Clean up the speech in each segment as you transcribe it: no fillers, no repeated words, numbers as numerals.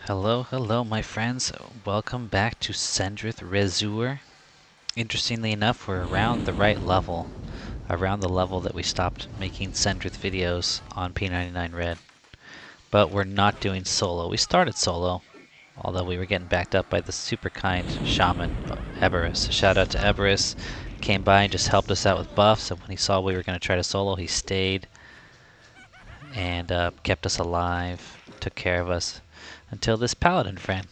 Hello, hello, my friends. Welcome back to Sendrith Resur. Interestingly enough, we're around the right level, around the level that we stopped making Sendrith videos on P99 Red. But we're not doing solo. We started solo, although we were getting backed up by the super kind shaman, Everquest. Shout out to Everquest. Came by and just helped us out with buffs, and when he saw we were going to try to solo, he stayed and kept us alive, took care of us, until this Paladin friend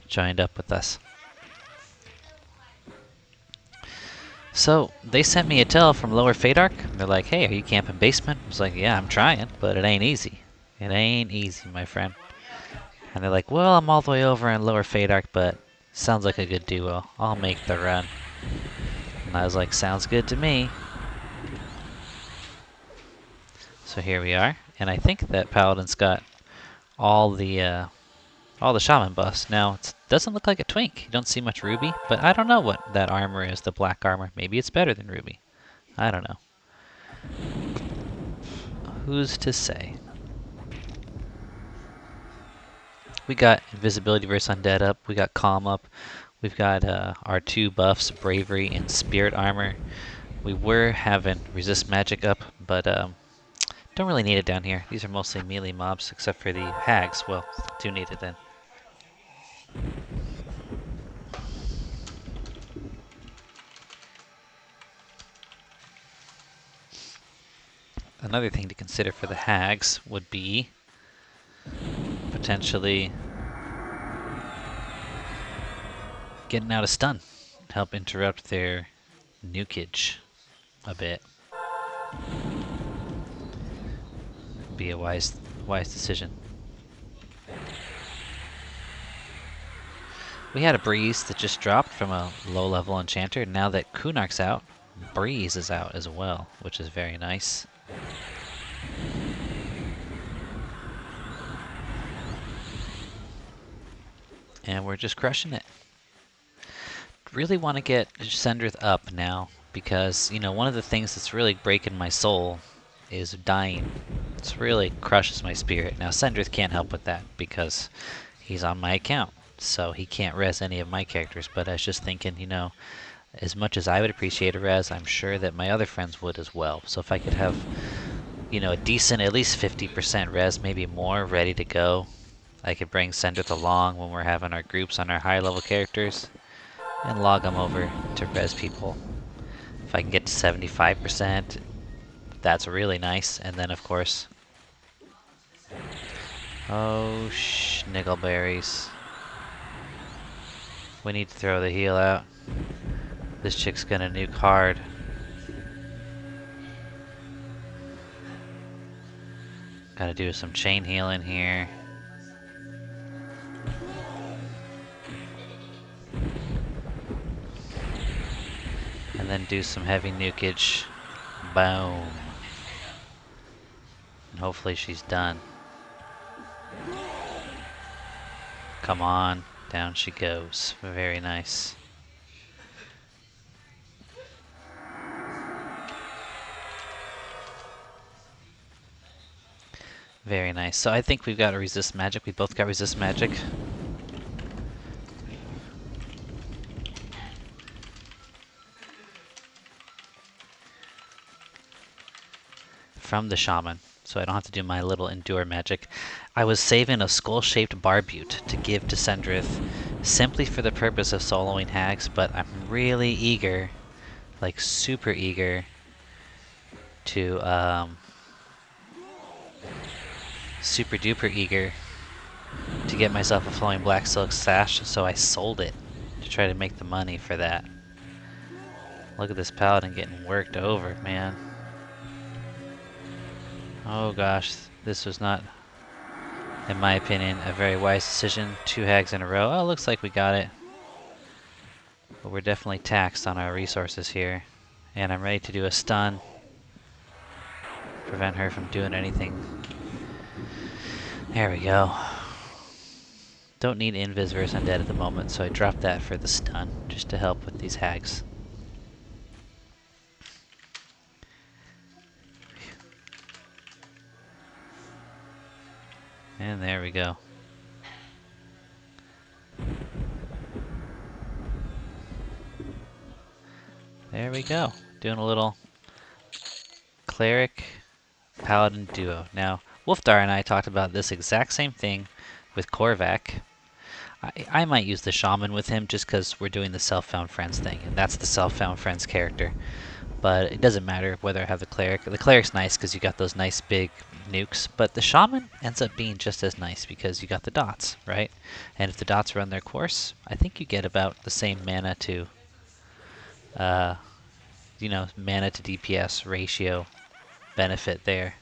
joined up with us. So, they sent me a tell from Lower Fadark. They're like, hey, are you camping basement? I was like, yeah, I'm trying, but it ain't easy. It ain't easy, my friend. And they're like, well, I'm all the way over in Lower Fadark, but sounds like a good duo. I'll make the run. And I was like, sounds good to me. So here we are. And I think that Paladin's got all the shaman buffs. Now, it doesn't look like a twink. You don't see much ruby, but I don't know what that armor is, the black armor. Maybe it's better than ruby. I don't know. Who's to say? We got Invisibility versus Undead up. We got Calm up. We've got our two buffs, Bravery and Spirit Armor. We were having Resist Magic up, but don't really need it down here. These are mostly melee mobs, except for the hags. Well, do need it then. Another thing to consider for the hags would be potentially getting out a stun to help interrupt their nukage a bit. Be a wise decision. We had a Breeze that just dropped from a low-level enchanter. Now that Kunark's out, Breeze is out as well, which is very nice. And we're just crushing it. Really want to get Sendrith up now, because, you know, one of the things that's really breaking my soul is dying. It really crushes my spirit. Now, Sendrith can't help with that, because he's on my account, so he can't res any of my characters, but I was just thinking, you know, as much as I would appreciate a res, I'm sure that my other friends would as well. So if I could have, you know, a decent, at least 50% res, maybe more, ready to go, I could bring Sendrith along when we're having our groups on our higher level characters and log them over to res people. If I can get to 75%, that's really nice. And then, of course, oh, schniggleberries. We need to throw the heal out. This chick's gonna nuke hard. Gotta do some chain healing here. And then do some heavy nukage. Boom. And hopefully she's done. Come on. Down she goes. Very nice. Very nice. So I think we've got a resist magic. We both got resist magic. From the shaman, so I don't have to do my little endure magic. I was saving a skull-shaped barbute to give to Sendrith simply for the purpose of soloing hags, but I'm really eager, like super eager, to super duper eager to get myself a flowing black silk sash, so I sold it to try to make the money for that. Look at this paladin getting worked over, man. Oh gosh, this was not, in my opinion, a very wise decision. 2 hags in a row. Oh, looks like we got it. But we're definitely taxed on our resources here. And I'm ready to do a stun. Prevent her from doing anything. There we go. Don't need Invis versus Undead at the moment, so I dropped that for the stun, just to help with these hags. And there we go. There we go. Doing a little Cleric Paladin duo. Now, Wolfdar and I talked about this exact same thing with Korvac. I might use the Shaman with him just because we're doing the Self-Found Friends thing, and that's the Self-Found Friends character. But it doesn't matter whether I have the Cleric. The Cleric's nice because you got those nice big nukes, but the Shaman ends up being just as nice because you got the dots, right? And if the dots run their course, I think you get about the same mana to, mana to DPS ratio benefit there.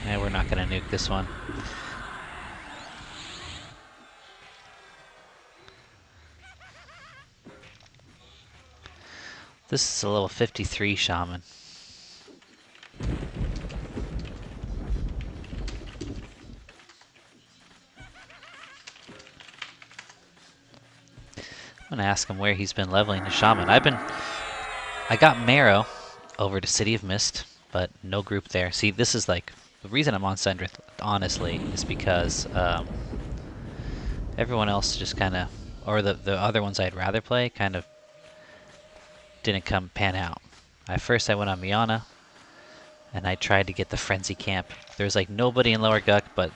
Yeah, we're not going to nuke this one. This is a level 53 Shaman. I'm going to ask him where he's been leveling his Shaman. I got Marrow over to City of Mist, but no group there. See, this is like, the reason I'm on Sendrith, honestly, is because everyone else just kind of, or the other ones I'd rather play, kind of didn't pan out. First I went on Miana, and I tried to get the Frenzy Camp. There's like nobody in Lower Guck, but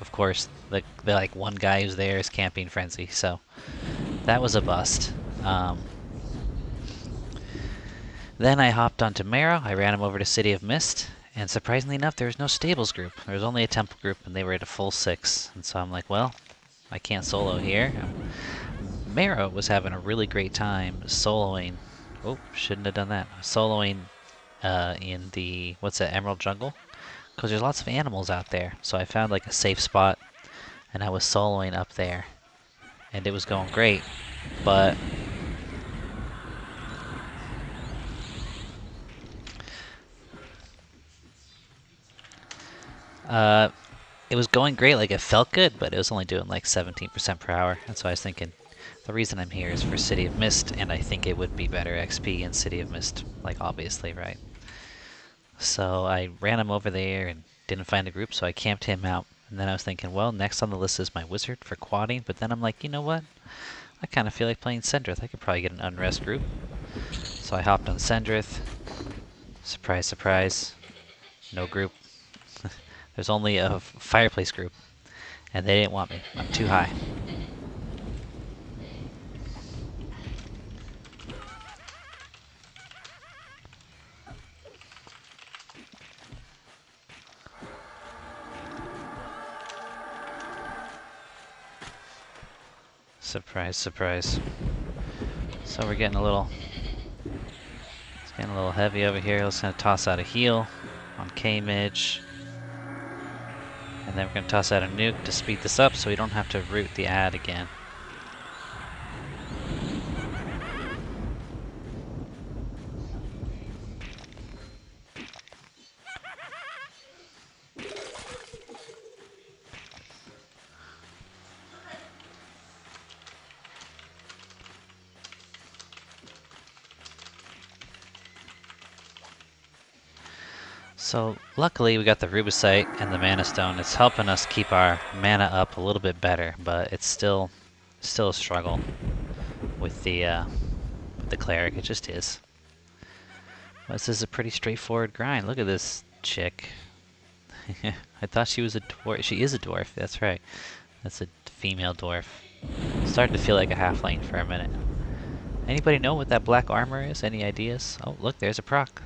of course, the like one guy who's there is camping Frenzy, so that was a bust. Then I hopped onto Marrow, I ran him over to City of Mist, and surprisingly enough, there was no Stables group. There was only a Temple group, and they were at a full 6. And so I'm like, well, I can't solo here. Marrow was having a really great time soloing. Oh, shouldn't have done that. Soloing in the, what's that, Emerald Jungle? Because there's lots of animals out there. So I found like a safe spot, and I was soloing up there. And it was going great, but it was going great, like it felt good, but it was only doing like 17% per hour. And so I was thinking, the reason I'm here is for City of Mist, and I think it would be better XP in City of Mist, like obviously, right? So I ran him over there and didn't find a group, so I camped him out. And then I was thinking, well, next on the list is my Wizard for quadding, but then I'm like, you know what? I kind of feel like playing Sendrith. I could probably get an Unrest group. So I hopped on Sendrith. Surprise, surprise. No group. There's only a Fireplace group, and they didn't want me. I'm too high. Surprise, surprise. So we're getting a little, it's getting a little heavy over here. Let's gonna toss out a heal on K-Midge. And then we're gonna toss out a nuke to speed this up so we don't have to root the ad again. So luckily we got the Rubicite and the Mana Stone. It's helping us keep our mana up a little bit better, but it's still a struggle with the Cleric. It just is. But this is a pretty straightforward grind. Look at this chick. I thought she was a dwarf. She is a dwarf. That's right. That's a female dwarf. Started to feel like a halfling for a minute. Anybody know what that black armor is? Any ideas? Oh, look, there's a proc.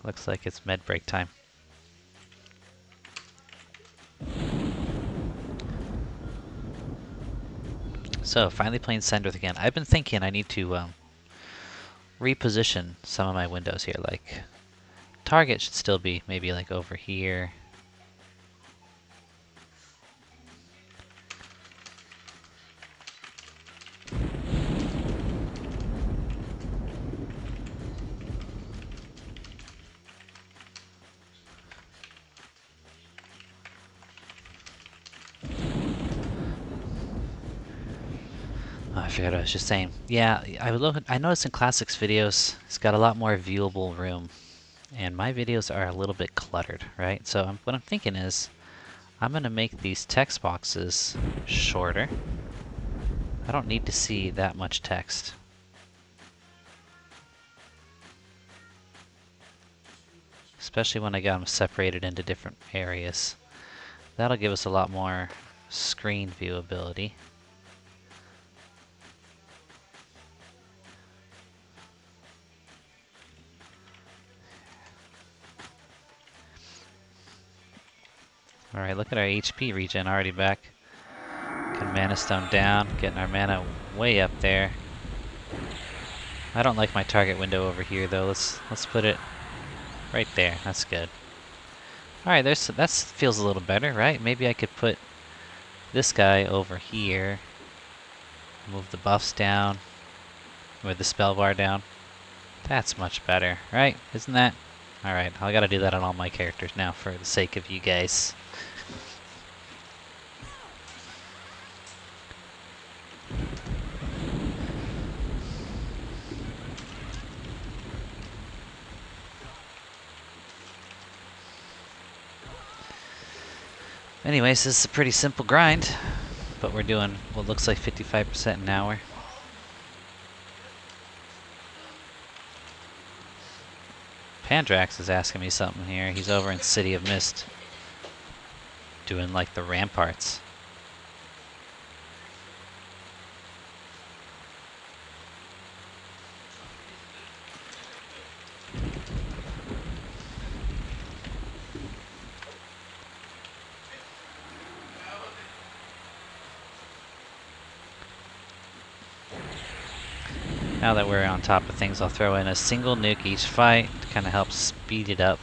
Looks like it's med break time. So, finally playing Sendrith again. I've been thinking I need to reposition some of my windows here. Like, target should still be maybe like over here. forget what I was just saying. Yeah, I noticed in Classics videos, it's got a lot more viewable room. And my videos are a little bit cluttered, right? So what I'm thinking is, I'm going to make these text boxes shorter. I don't need to see that much text. Especially when I got them separated into different areas. That'll give us a lot more screen viewability. Alright, look at our HP regen already back. Getting mana stone down, getting our mana way up there. I don't like my target window over here though. Let's put it right there. That's good. Alright, that feels a little better, right? Maybe I could put this guy over here. Move the buffs down. Move the spell bar down. That's much better, right? Isn't that? Alright, I gotta do that on all my characters now for the sake of you guys. Anyways, this is a pretty simple grind, but we're doing what looks like 55% an hour. Pandrax is asking me something here. He's over in City of Mist, doing like the ramparts. Now that we're on top of things, I'll throw in a single nuke each fight to kind of help speed it up.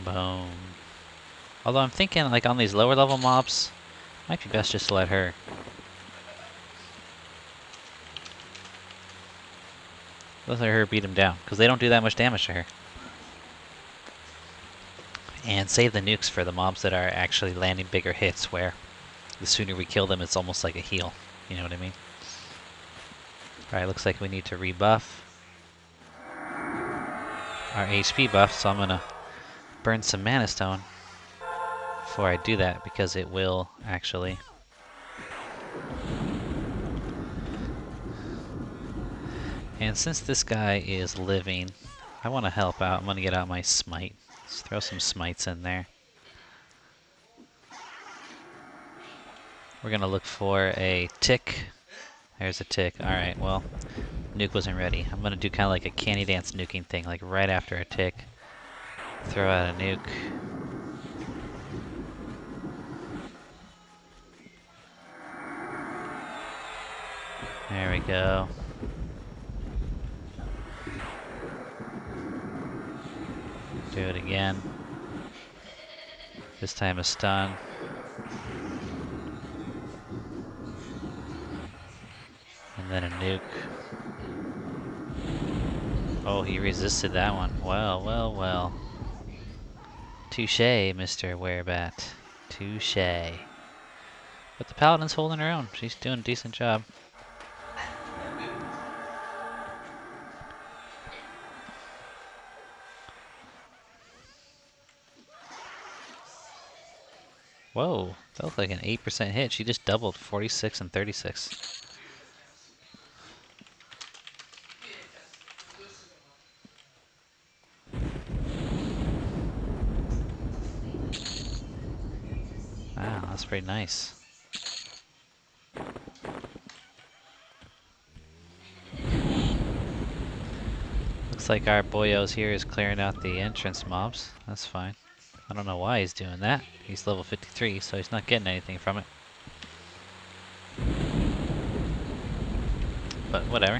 Boom. Although I'm thinking, like on these lower level mobs, might be best just to let her. Let's let her beat him down, because they don't do that much damage to her. And save the nukes for the mobs that are actually landing bigger hits, where the sooner we kill them, it's almost like a heal. You know what I mean? Alright, looks like we need to rebuff our HP buff, so I'm gonna burn some mana stone before I do that, because it will actually. And since this guy is living, I want to help out. I'm gonna get out my smite. Let's throw some smites in there. We're gonna look for a tick. There's a tick. Alright, well, nuke wasn't ready. I'm gonna do kind of like a candy dance nuking thing, like right after a tick. Throw out a nuke. There we go. Do it again. This time a stun. And then a nuke. Oh, he resisted that one. Well, well, well. Touché, Mr. Werebat. Touché. But the Paladin's holding her own. She's doing a decent job. Whoa, that looked like an 8% hit. She just doubled 46 and 36. Wow, that's pretty nice. Looks like our boyos here is clearing out the entrance mobs. That's fine. I don't know why he's doing that. He's level 53, so he's not getting anything from it. But whatever.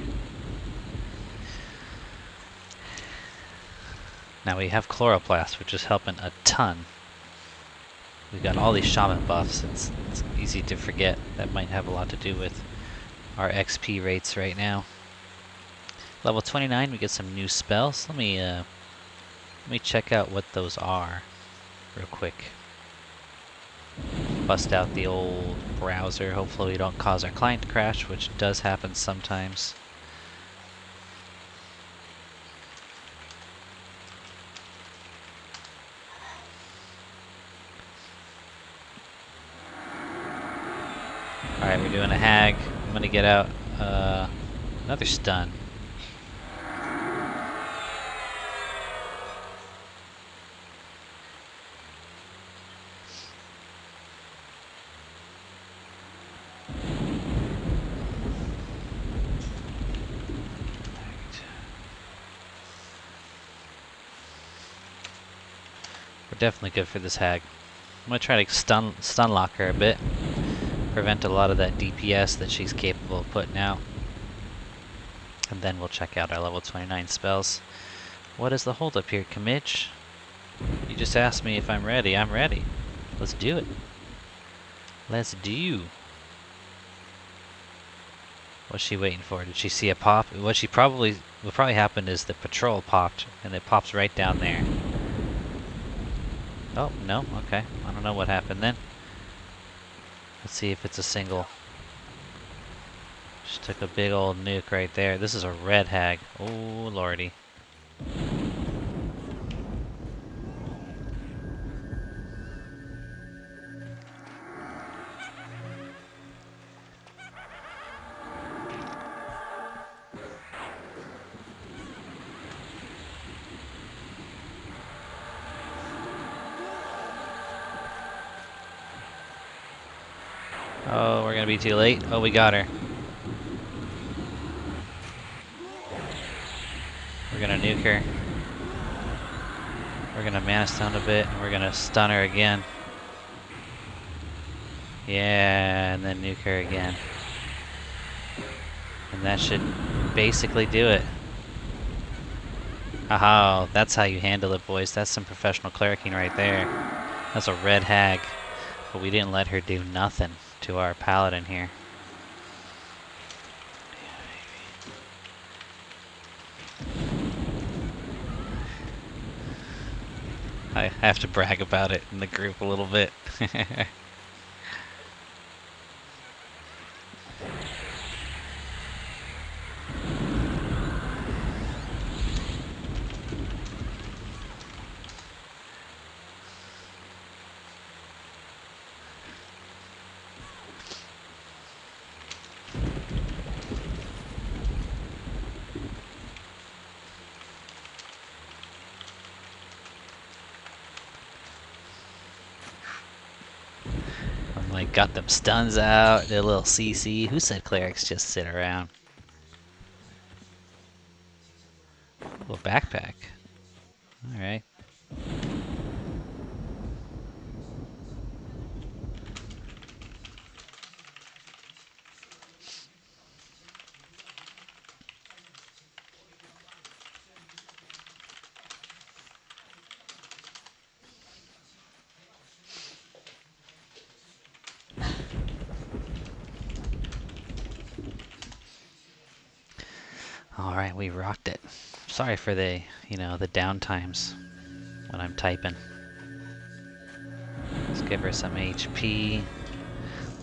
Now we have Chloroplast, which is helping a ton. We've got all these shaman buffs. It's easy to forget. That might have a lot to do with our XP rates right now. Level 29, we get some new spells. Let me check out what those are real quick. Bust out the old browser. Hopefully we don't cause our client to crash, which does happen sometimes. Alright, we're doing a hag. I'm gonna get out another stun. We're definitely good for this hag. I'm gonna try to stun lock her a bit. Prevent a lot of that DPS that she's capable of putting out. And then we'll check out our level 29 spells. What is the holdup here, Kamich? You just asked me if I'm ready. I'm ready. Let's do it. Let's do. What's she waiting for? Did she see a pop? What probably happened is the patrol popped, and it pops right down there. Oh, no, okay. I don't know what happened then. Let's see if it's a single. Just took a big old nuke right there. This is a red hag. Oh, lordy. Oh, we're gonna be too late. Oh, we got her. We're gonna nuke her. We're gonna mana stun a bit, and we're gonna stun her again. Yeah, and then nuke her again. And that should basically do it. Aha, that's how you handle it, boys. That's some professional clericing right there. That's a red hag. But we didn't let her do nothing to our paladin here. I have to brag about it in the group a little bit. Like, got them stuns out, did a little CC. Who said clerics just sit around? Little backpack. Alright. Alright, we rocked it. Sorry for the, the downtimes when I'm typing. Let's give her some HP.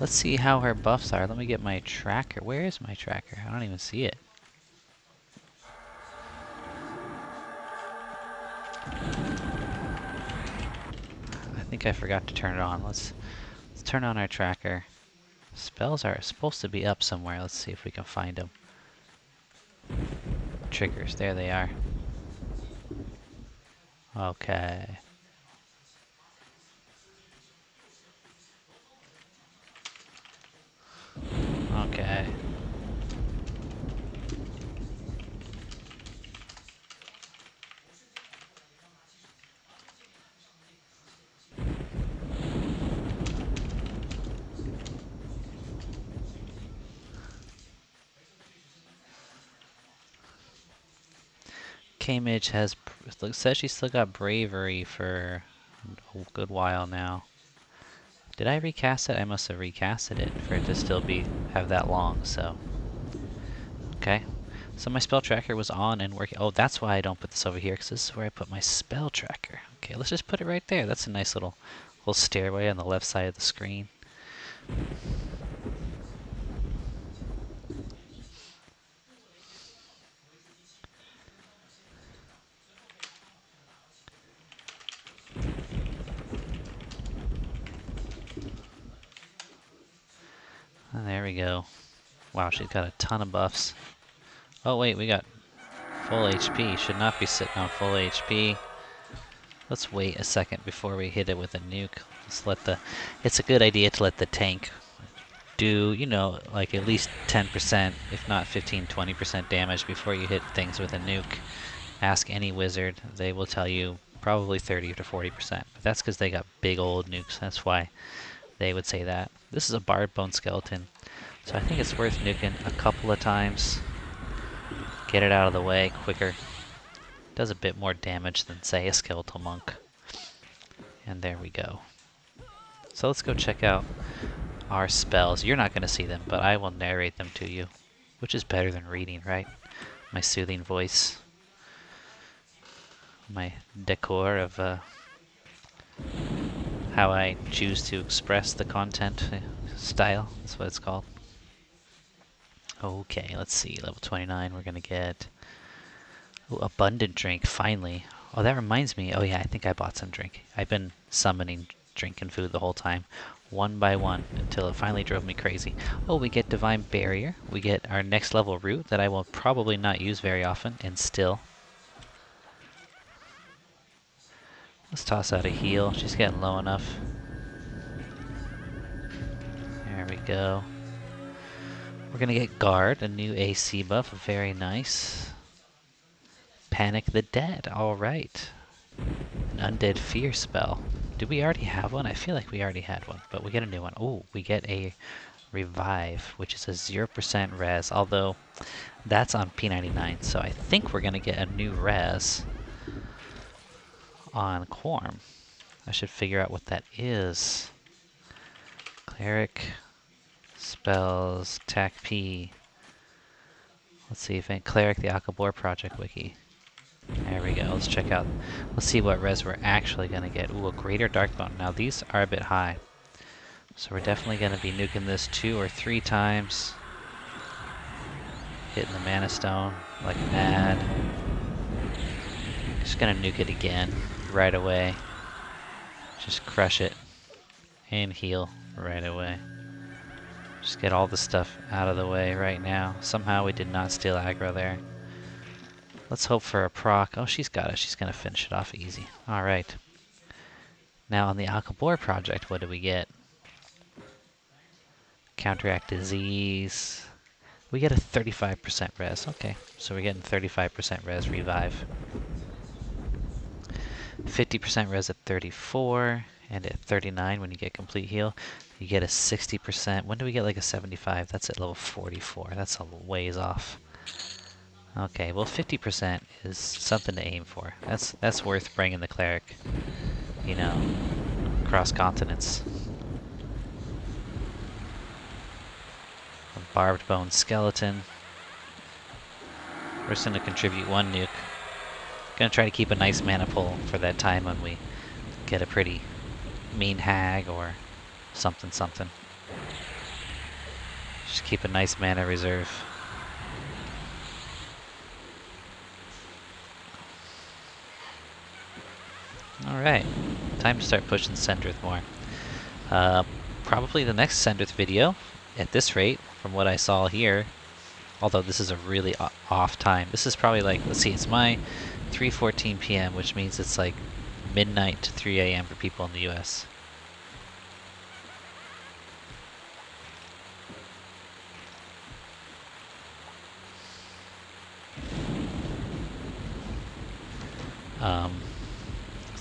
Let's see how her buffs are. Let me get my tracker. Where is my tracker? I don't even see it. I think I forgot to turn it on. Let's turn on our tracker. Spells are supposed to be up somewhere. Let's see if we can find them. Triggers, there they are. Okay. Okay. Kamich says she's still got bravery for a good while now. Did I recast it? I must have recasted it for it to still have that long, so. Okay. So my spell tracker was on and working. Oh, that's why I don't put this over here, because this is where I put my spell tracker. Okay, let's just put it right there. That's a nice little stairway on the left side of the screen. And there we go. Wow, she's got a ton of buffs. Oh wait, we got full HP. Should not be sitting on full HP. Let's wait a second before we hit it with a nuke. Let's let the... It's a good idea to let the tank do, you know, like at least 10%, if not 15-20% damage before you hit things with a nuke. Ask any wizard, they will tell you probably 30 to 40%. But that's because they got big old nukes. That's why they would say that. This is a barbed bone skeleton, so I think it's worth nuking a couple of times. Get it out of the way quicker. Does a bit more damage than, say, a skeletal monk. And there we go. So let's go check out our spells. You're not going to see them, but I will narrate them to you, which is better than reading, right? My soothing voice. My decor of how I choose to express the content style. That's what it's called. Okay, let's see. Level 29, we're going to get... Ooh, abundant drink, finally. Oh, that reminds me. Oh yeah, I think I bought some drink. I've been summoning drink and food the whole time, one by one, until it finally drove me crazy. Oh, we get Divine Barrier. We get our next level root that I will probably not use very often, and still. Let's toss out a heal. She's getting low enough. There we go. We're gonna get Guard, a new AC buff. Very nice. Panic the Dead. Alright. An Undead Fear spell. Did we already have one? I feel like we already had one, but we get a new one. Oh, we get a Revive, which is a 0% res, although that's on P99, so I think we're going to get a new res on Quarm. I should figure out what that is. Cleric, spells, TAKP. Let's see if Cleric, the Akabor Project Wiki. There we go. Let's check out. Let's see what res we're actually going to get. Ooh, a Greater Darkbone. Now these are a bit high, so we're definitely going to be nuking this 2 or 3 times. Hitting the Mana Stone like mad. Just going to nuke it again right away. Just crush it and heal right away. Just get all the stuff out of the way right now. Somehow we did not steal aggro there. Let's hope for a proc. Oh, she's got it. She's going to finish it off easy. Alright. Now on the Akabor project, what do we get? Counteract disease. We get a 35% res. Okay, so we're getting 35% res revive. 50% res at 34, and at 39 when you get complete heal, you get a 60%. When do we get like a 75? That's at level 44. That's a ways off. Okay, well 50% is something to aim for. That's worth bringing the Cleric, you know, across continents. A barbed bone skeleton. We're just going to contribute 1 nuke. Going to try to keep a nice mana pool for that time when we get a pretty mean hag or something something. Just keep a nice mana reserve. Alright, time to start pushing Sendrith more. Probably the next Sendrith video, at this rate, from what I saw here, although this is a really off time. This is probably like, let's see, it's my 3:14 p.m., which means it's like midnight to 3 a.m. for people in the US.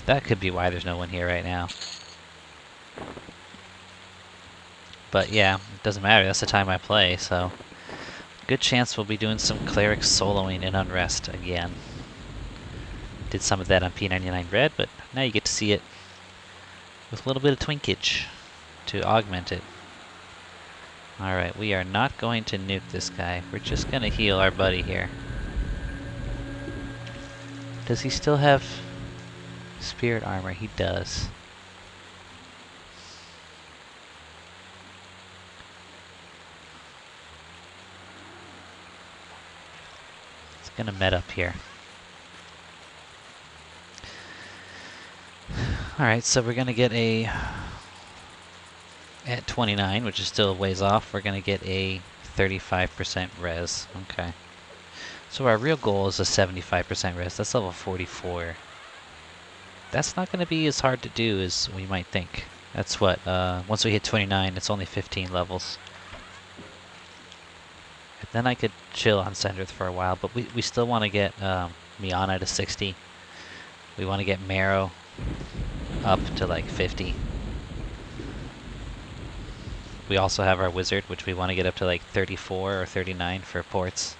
That could be why there's no one here right now. But yeah, it doesn't matter, that's the time I play, so good chance we'll be doing some Cleric soloing in Unrest again. Did some of that on P99 Red, but now you get to see it with a little bit of twinkage to augment it. Alright, we are not going to nuke this guy. We're just gonna heal our buddy here. Does he still have spirit armor? He does. It's gonna met up here. Alright, so we're gonna get a... At 29, which is still a ways off, we're gonna get a 35% res. Okay. So our real goal is a 75% res. That's level 44. That's not gonna be as hard to do as we might think. That's what, once we hit 29, it's only 15 levels. And then I could chill on Sendrith for a while, but we still want to get Miana to 60. We want to get Marrow up to like 50. We also have our Wizard, which we want to get up to like 34 or 39 for ports.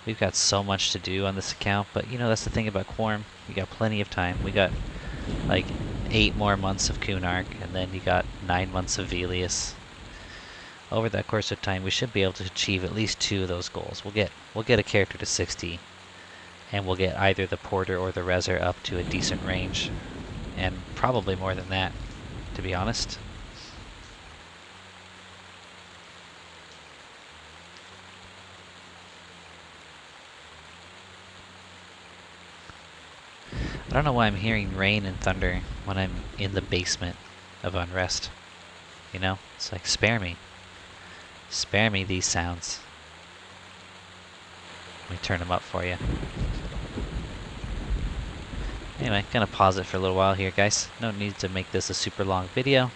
We've got so much to do on this account, but you know, that's the thing about Quarm. We got plenty of time. We got like 8 more months of Kunark, and then you got 9 months of Velius. Over that course of time, we should be able to achieve at least 2 of those goals. We'll get a character to 60, and we'll get either the Porter or the Reser up to a decent range, and probably more than that, to be honest. I don't know why I'm hearing rain and thunder when I'm in the basement of Unrest. You know? It's like, spare me. Spare me these sounds. Let me turn them up for you. Anyway, gonna pause it for a little while here, guys. No need to make this a super long video.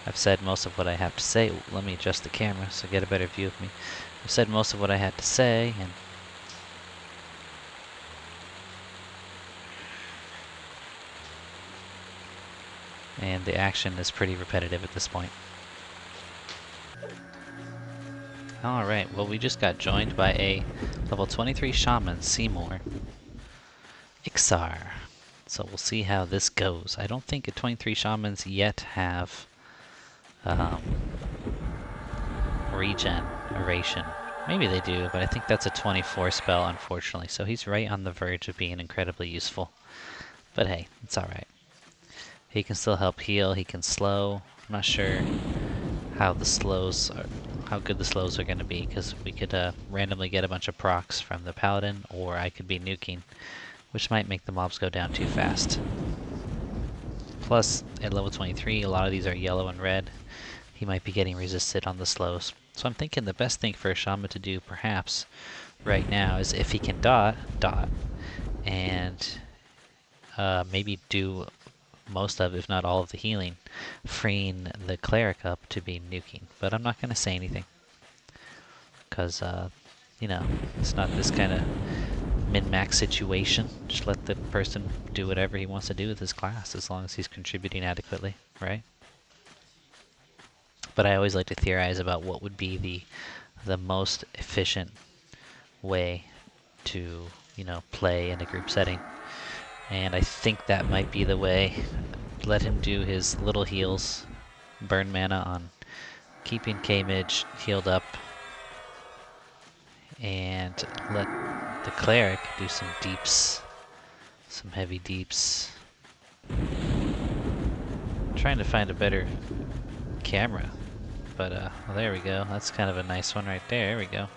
I've said most of what I have to say. Ooh, let me adjust the camera so I get a better view of me. I've said most of what I had to say, and the action is pretty repetitive at this point. Alright, well we just got joined by a level 23 Shaman, Seymour. Ixar. So we'll see how this goes. I don't think a 23 Shamans yet have regeneration. Maybe they do, but I think that's a 24 spell, unfortunately. So he's right on the verge of being incredibly useful. But hey, it's alright. He can still help heal, he can slow. I'm not sure how the slows are, how good the slows are going to be, because we could randomly get a bunch of procs from the Paladin, or I could be nuking, which might make the mobs go down too fast. Plus, at level 23, a lot of these are yellow and red. He might be getting resisted on the slows. So I'm thinking the best thing for a Shaman to do, perhaps, right now, is if he can dot, and maybe do most of, if not all of the healing, freeing the Cleric up to be nuking. But I'm not going to say anything, because, you know, it's not this kind of min-max situation. Just let the person do whatever he wants to do with his class, as long as he's contributing adequately, right? But I always like to theorize about what would be the most efficient way to, you know, play in a group setting. And I think that might be the way. Let him do his little heals, burn mana on keeping K-Midge healed up, and let the Cleric do some deeps, some heavy deeps. I'm trying to find a better camera, but well, there we go. That's kind of a nice one right there. There we go.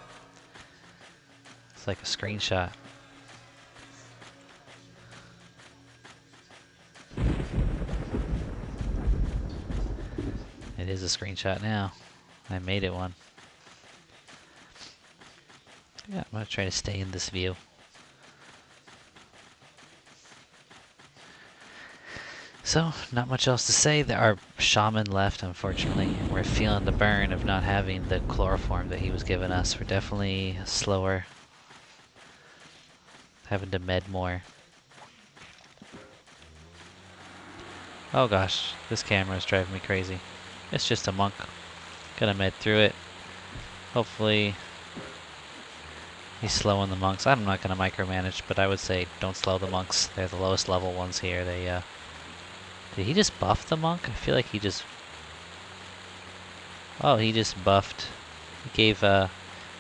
It's like a screenshot. It is a screenshot now. I made it one. Yeah, I'm gonna try to stay in this view. So, not much else to say. There are Shaman left, unfortunately. We're feeling the burn of not having the chloroform that he was giving us. We're definitely slower. Having to med more. Oh gosh, this camera is driving me crazy. It's just a monk. Gonna med through it. Hopefully he's slowing the monks. I'm not gonna micromanage, but I would say don't slow the monks. They're the lowest level ones here. They did he just buff the monk? I feel like he just... Oh, he just buffed He gave an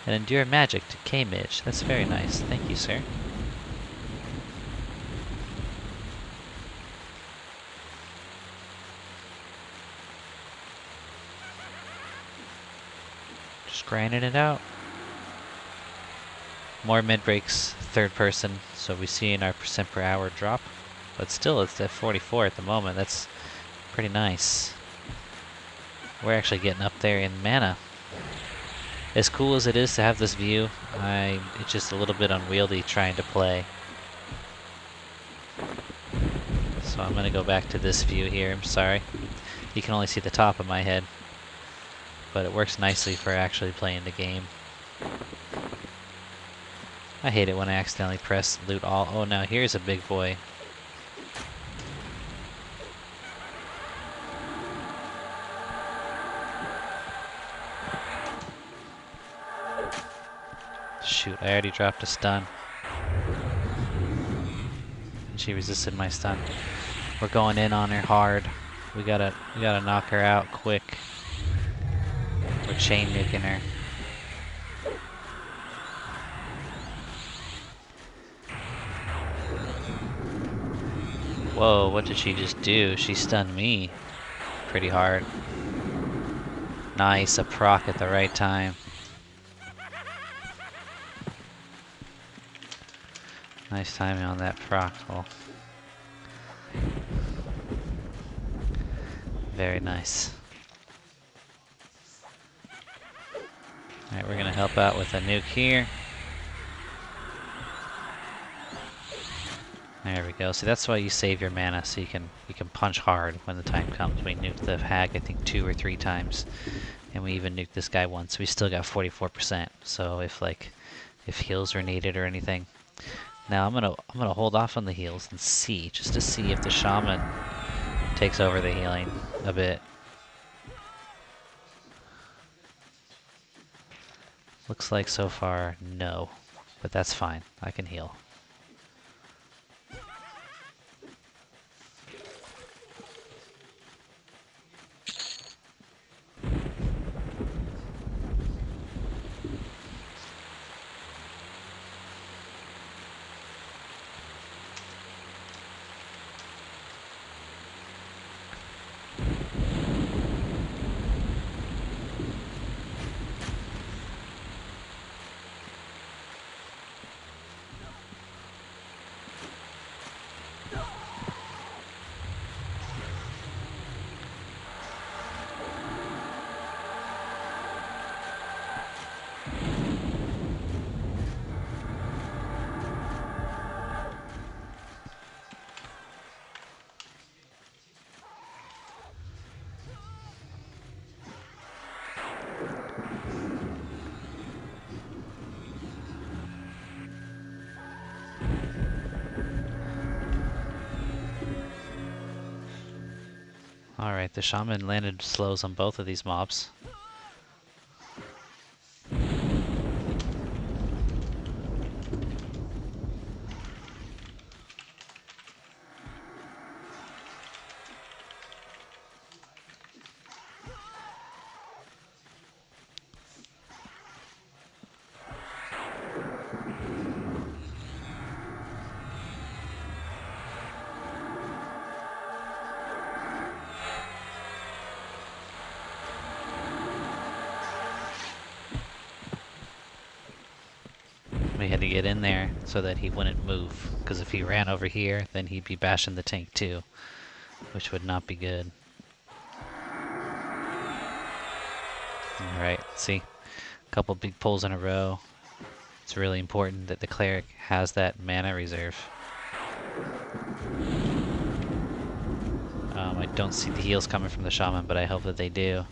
Endure Magic to K-Midge. That's very nice. Thank you, sir. Just grinding it out. More mid breaks, third person, so we see in our percent per hour drop. But still, it's at 44 at the moment. That's pretty nice. We're actually getting up there in mana. As cool as it is to have this view, it's just a little bit unwieldy trying to play. So I'm gonna go back to this view here, I'm sorry. You can only see the top of my head. But it works nicely for actually playing the game. I hate it when I accidentally press loot all. Oh, now here's a big boy. Shoot, I already dropped a stun. And she resisted my stun. We're going in on her hard. We gotta knock her out quick. We're chain nuking her. Whoa, what did she just do? She stunned me pretty hard. Nice, a proc at the right time. Nice timing on that proc hole. Very nice. Alright, we're gonna help out with a nuke here. There we go. See, that's why you save your mana, so you can punch hard when the time comes. We nuked the hag, I think, 2 or 3 times, and we even nuked this guy once. We still got 44%. So if heals are needed or anything. Now I'm gonna hold off on the heals and see, just to see if the shaman takes over the healing a bit. Looks like so far no, but that's fine. I can heal. Alright, the shaman landed slows on both of these mobs. We had to get in there so that he wouldn't move, because if he ran over here, then he'd be bashing the tank too, which would not be good. Alright, see? A couple big pulls in a row. It's really important that the cleric has that mana reserve. I don't see the heals coming from the shaman, but I hope that they do.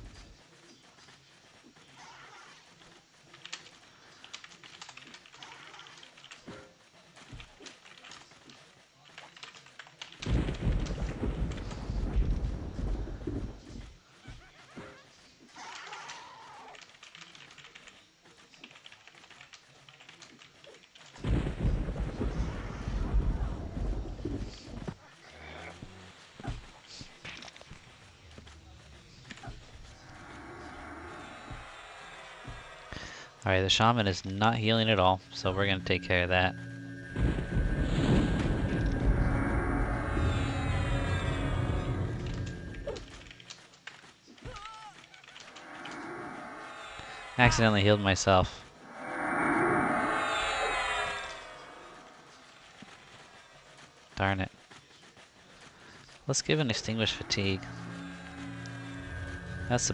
Alright, the shaman is not healing at all, so we're gonna take care of that. Accidentally healed myself. Darn it. Let's give an Extinguished Fatigue. That's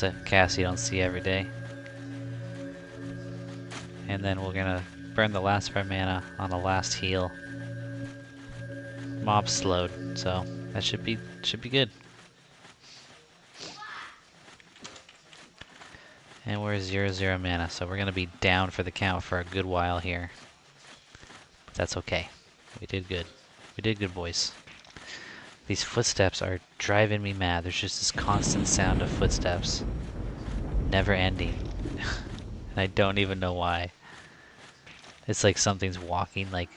a cast you don't see every day. And then we're gonna burn the last of our mana on the last heal. Mob slowed, so that should be good. And we're 0-0 mana, so we're gonna be down for the count for a good while here. But that's okay. We did good. We did good, boys. These footsteps are driving me mad. There's just this constant sound of footsteps. Never ending. And I don't even know why. It's like something's walking like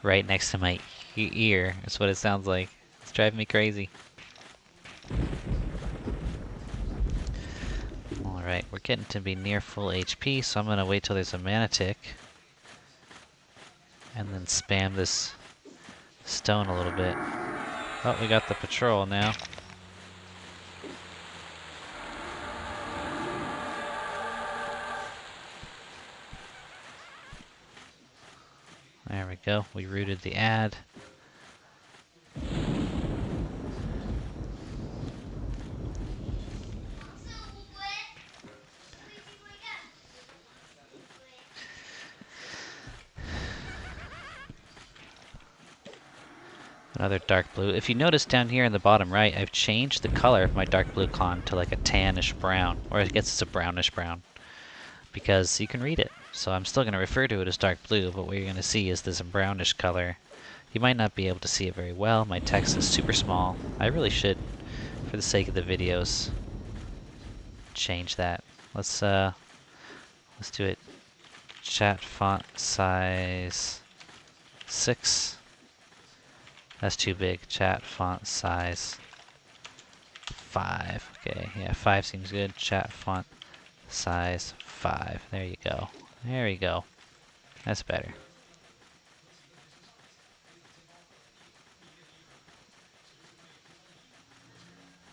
right next to my ear. That's what it sounds like. It's driving me crazy. Alright, we're getting to be near full HP, so I'm gonna wait till there's a mana tick. And then spam this stone a little bit. Oh, we got the patrol now. There we go. We rooted the ad. Another dark blue. If you notice down here in the bottom right, I've changed the color of my dark blue con to like a tannish brown, or I guess it's a brownish brown, because you can read it. So I'm still going to refer to it as dark blue, but what you're going to see is this brownish color. You might not be able to see it very well. My text is super small. I really should, for the sake of the videos, change that. Let's do it. Chat font size 6. That's too big. Chat font size 5. Okay, yeah, 5 seems good. Chat font size 5. There you go. There you go. That's better.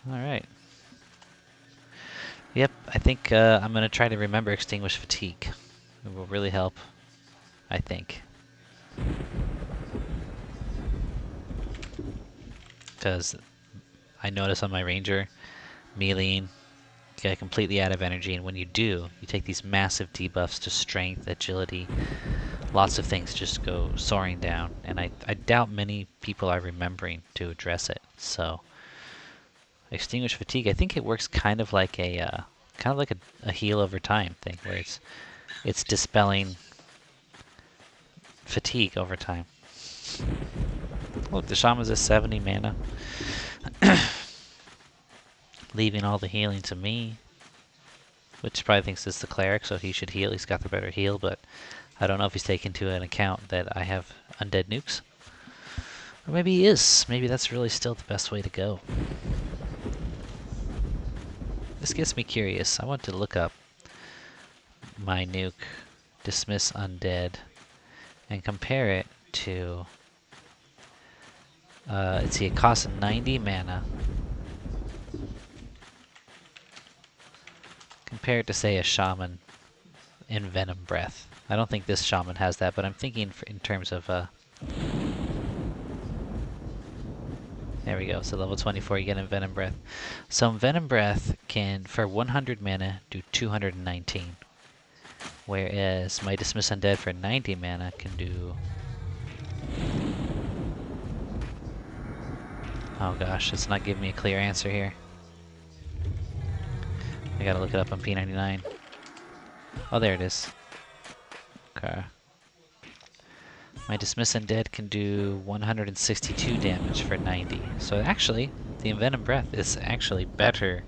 Alright. Yep, I think I'm going to try to remember Extinguish Fatigue. It will really help, I think. Because I notice on my ranger, meleeing, you get completely out of energy, and when you do, you take these massive debuffs to strength, agility, lots of things just go soaring down, and I doubt many people are remembering to address it. So, Extinguish Fatigue, I think it works kind of like a heal over time thing, where it's dispelling fatigue over time. Look, the shaman's at 70 mana. Leaving all the healing to me. Which probably thinks it's the Cleric, so he should heal. He's got the better heal, but I don't know if he's taken into an account that I have undead nukes. Or maybe he is. Maybe that's really still the best way to go. This gets me curious. I want to look up my nuke, Dismiss Undead, and compare it to... let's see, it costs 90 mana. Compared to, say, a shaman in Venom Breath. I don't think this shaman has that, but I'm thinking in terms of... there we go, so level 24 you get in Venom Breath. So Venom Breath can, for 100 mana, do 219. Whereas my Dismiss Undead for 90 mana can do... oh gosh, it's not giving me a clear answer here. I gotta look it up on P99. Oh, there it is. Okay. My Dismiss Undead can do 162 damage for 90. So actually, the Envenom Breath is actually better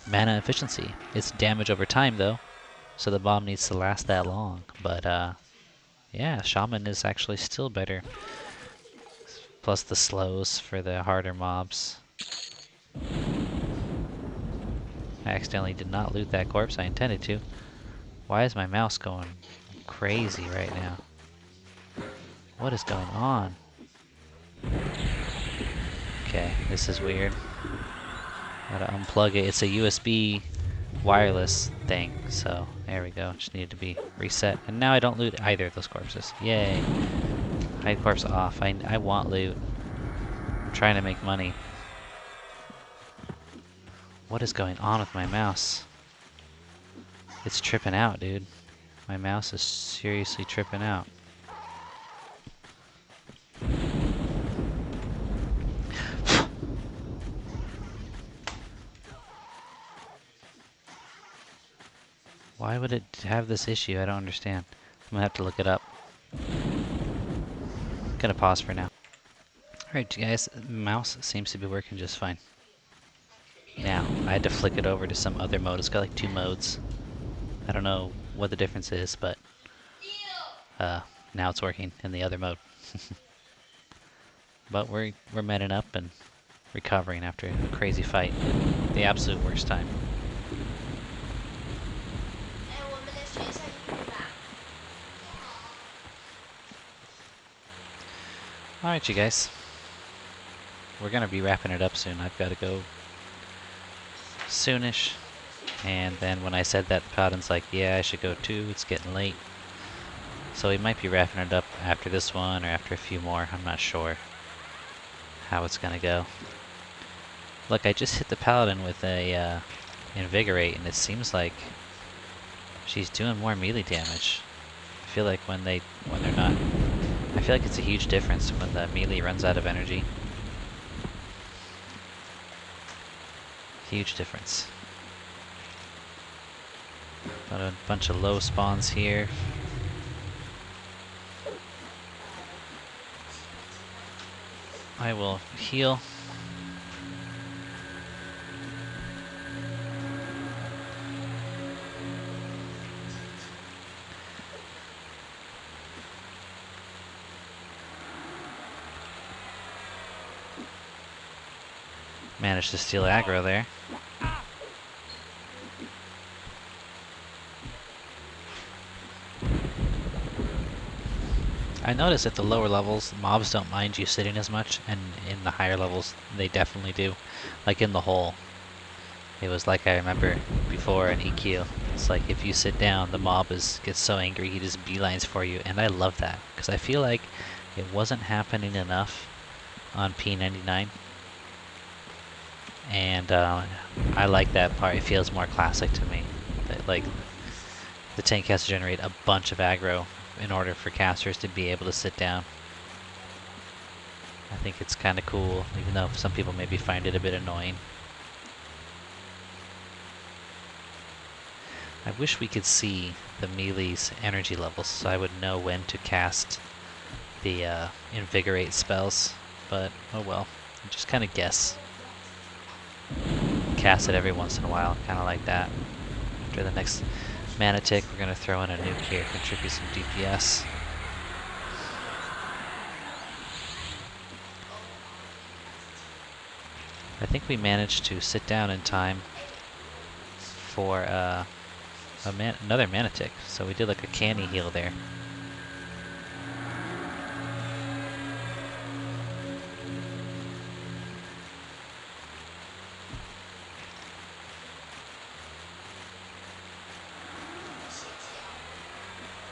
mana efficiency. It's damage over time though, so the bomb needs to last that long. But yeah, Shaman is actually still better. Plus the slows for the harder mobs. I accidentally did not loot that corpse, I intended to. Why is my mouse going crazy right now? What is going on? Okay, this is weird. Gotta unplug it. It's a USB wireless thing, so there we go. Just needed to be reset. And now I don't loot either of those corpses. Yay. Hide corpse off. I want loot. I'm trying to make money. What is going on with my mouse? It's tripping out, dude. My mouse is seriously tripping out. Why would it have this issue? I don't understand. I'm gonna have to look it up. I'm gonna pause for now. Alright, you guys, mouse seems to be working just fine. Now, I had to flick it over to some other mode. It's got like 2 modes. I don't know what the difference is, but now it's working in the other mode. But we're manning up and recovering after a crazy fight. The absolute worst time. Alright, you guys. We're gonna be wrapping it up soon. I've got to go soonish. And then when I said that, the Paladin's like, yeah, I should go too. It's getting late. So we might be wrapping it up after this one or after a few more. I'm not sure how it's gonna go. Look, I just hit the Paladin with a Invigorate, and it seems like she's doing more melee damage. I feel like when they're not, I feel like it's a huge difference when the melee runs out of energy. Huge difference. Got a bunch of low spawns here. I will heal. Managed to steal aggro there. I noticed at the lower levels, mobs don't mind you sitting as much, and in the higher levels, they definitely do. Like in the hole. It was like I remember before in EQ. It's like if you sit down, the mob gets so angry he just beelines for you, and I love that. Because I feel like it wasn't happening enough on P99. And I like that part. It feels more classic to me. That, like, the tank has to generate a bunch of aggro in order for casters to be able to sit down. I think it's kind of cool, even though some people maybe find it a bit annoying. I wish we could see the melee's energy levels so I would know when to cast the Invigorate spells, but oh well, I just kind of guess. Cast it every once in a while, kind of like that. After the next mana tick, we're going to throw in a nuke here, contribute some DPS. I think we managed to sit down in time for another mana tick, so we did like a canny heal there.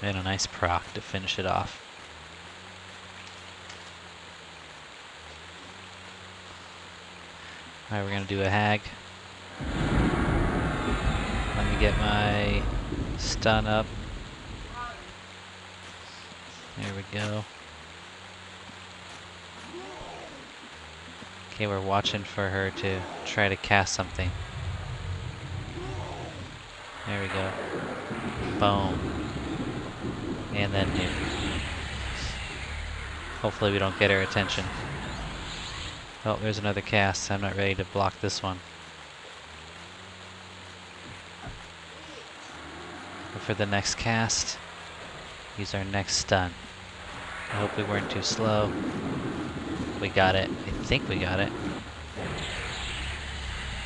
And a nice proc to finish it off. Alright, we're gonna do a hag. Let me get my stun up. There we go. Okay, we're watching for her to try to cast something. There we go. Boom. And then nuke. Hopefully we don't get her attention. Oh, there's another cast. I'm not ready to block this one. But for the next cast, use our next stun. I hope we weren't too slow. We got it. I think we got it.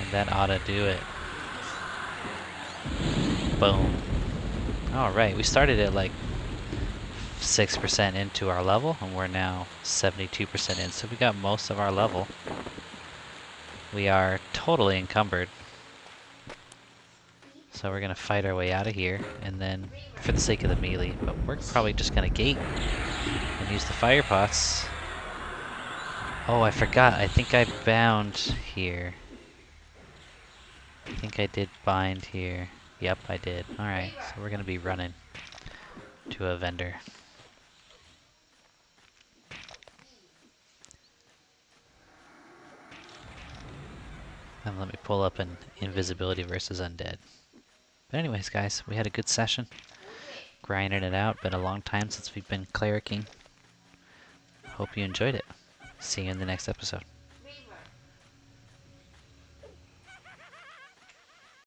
And that ought to do it. Boom. Alright, we started at like 6% into our level, and we're now 72% in, so we got most of our level. We are totally encumbered. So we're gonna fight our way out of here, and then, for the sake of the melee, but we're probably just gonna gate and use the fire pots. Oh, I forgot, I think I bound here. I think I did bind here. Yep, I did. Alright, so we're gonna be running to a vendor. And let me pull up an invisibility versus undead. But anyways, guys, we had a good session. Grinding it out. Been a long time since we've been clericing. Hope you enjoyed it. See you in the next episode.